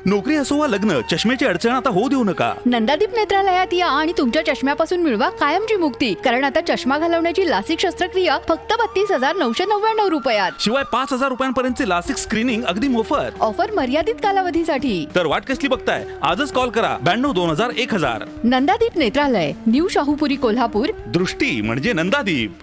नोकरी असो वा लग्न, चष्म्याची अडचण आता होऊ देऊ नका. नंदादीप नेत्रालयात या आणि तुमच्या चष्म्यापासून मिळवा कायमची मुक्ती. कारण आता चष्मा घालवण्याची लासिक शस्त्रक्रिया फक्त 32,999 रुपयात. शिवाय 5,000 रुपयांपर्यंतचे लासिक स्क्रीनिंग अगदी मोफत. ऑफर मर्यादित कालावधीसाठी. तर वाट कसली बघताय, आजच कॉल करा 92-2000-1000. नंदादीप नेत्रालय, न्यू शाहूपुरी, कोल्हापूर. दृष्टी म्हणजे नंदादीप.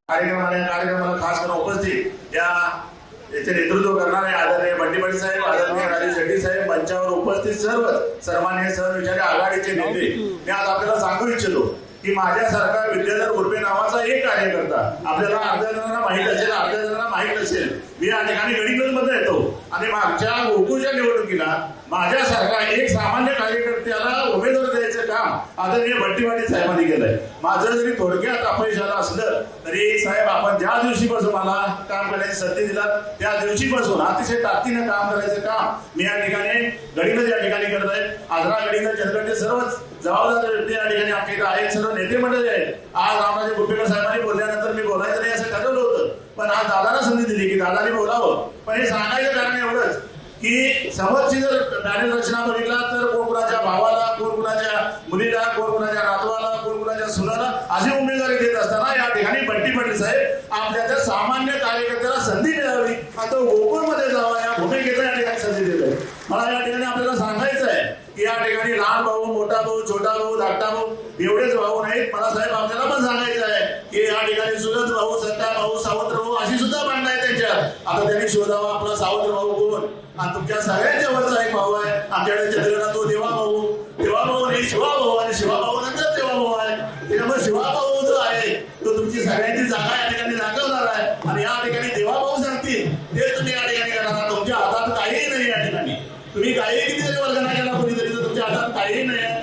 कार्यक्रमाला खास करून उपस्थित याचे नेतृत्व करणारे आदरणीय बंटी पाटील साहेब, आदरणीय राजेश शेट्टी साहेब, मंचावर उपस्थित सर्व सन्माननीय सहविचारी आघाडीचे नेते, मी आज आपल्याला सांगू इच्छितो की माझ्यासारखा विद्याधर उर्फे नावाचा एक कार्यकर्ता आपल्याला अर्ध्या जणांना माहित असेल, अर्ध्या जणांना माहित नसेल. मी या ठिकाणी गडिंग्लजमध्ये येतो आणि मागच्या गोकुळच्या निवडणुकीला माझ्यासारखा एक सामान्य कार्यकर्त्याला उमेदवार द्यायचं काम आदरणीय बंटी पाटील साहेबांनी केलंय. माझं जरी थोडक्यात अपयश आलं असलं तरी साहेब, आपण ज्या दिवशीपासून मला काम करण्याची संधी दिला त्या दिवशीपासून अतिशय ताकदीनं काम करायचं काम मी या ठिकाणी गडिंग्लज या ठिकाणी करत आहे. आजरा गडिंग्लज जनगणचे सर्वच जबाबदार व्यक्ती या ठिकाणी आपल्या इथे आहेत, सर्व नेते मंडळी आहेत. आज रामराजे गुप्पेकर साहेबांनी बोलल्यानंतर मी बोलायचं नाही असं ठरवलं होतं, पण आज दादाला संधी दिली की दादाने बोलावं. पण हे सांगायचं कारण एवढंच की समोरची जर पॅनल रचना बघितला तर कोण कुणाच्या भावाला, कोण कुणाच्या मुलीला, कोण कुणाच्या नातवाला, कोण कुणाच्या सुनाला अशी उमेदवारी देत असताना या ठिकाणी बंटी पाटील साहेब आपल्या त्या सामान्य कार्यकर्त्याला संधी मिळावी, आता गोकुळमध्ये जावा या भूमिकेचा या ठिकाणी संधी देत आहे. मला या ठिकाणी आपल्याला सांगायचं आहे की या ठिकाणी लहान भाऊ, मोठा भाऊ, छोटा भाऊ, धाकटा भाऊ एवढेच भाऊ नाहीत. मला साहेब आपल्याला पण सांगायचं आहे की या ठिकाणी सुरत भाऊ, सत्ता भाऊ, सावत्र भाऊ अशी सुद्धा भांडणं आहे त्यांच्यात. आता त्यांनी शोधावा आपला सावत्र भाऊ कोण, आणि तुमच्या सगळ्यांच्या वरचा एक भाऊ आहे आमच्याकडे चंद्रना, तो देवा भाऊ. देवा भाऊ नाही शिवा भाऊ, आणि शिवा भाऊ नंतर देवा भाऊ आहे. त्याच्यामुळे शिवा भाऊ जो आहे तो तुमची सगळ्यांची जागा या ठिकाणी दाखवणार आहे. आणि या ठिकाणी देवा भाऊ सांगतील ते तुम्ही या ठिकाणी करणार. तुमच्या हातात काहीही नाही या ठिकाणी. तुम्ही काही किती जरी वर्गना केला कोणीतरी तर तुमच्या हातात काहीही नाही आहे.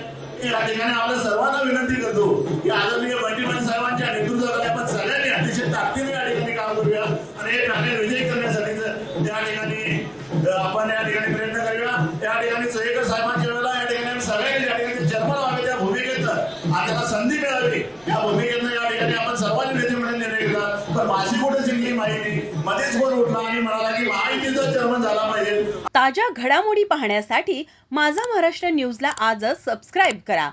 या ठिकाणी आपल्या सर्वांना विनंती करतो की आदरणीय बंटी पाटील साहेबांच्या नेतृत्वाखाली आपण सगळ्यांनी अतिशय ताकदीने या ठिकाणी काम करूया आणि हे पॅनल विजयी करण्यासाठी त्या ठिकाणी आपण या ठिकाणी प्रयत्न करूया. या ठिकाणी सय्यकर साहेबांच्या वेळेला या ठिकाणी सगळ्यांनी या ठिकाणी चर्मन व्हावे त्या भूमिकेतनं आणि त्याला संधी मिळावी या भूमिकेतनं या ठिकाणी आपण सर्वांनी नेते म्हणून निर्णय घेतला. पण माझी कुठे जिंकली माहिती मध्येच कोण उठला आणि म्हणाला की महायुतीचा चर्मन झाला पाहिजे. ताज्या घडामोडी पाहण्यासाठी माझा महाराष्ट्र न्यूजला आजच सबस्क्राईब करा.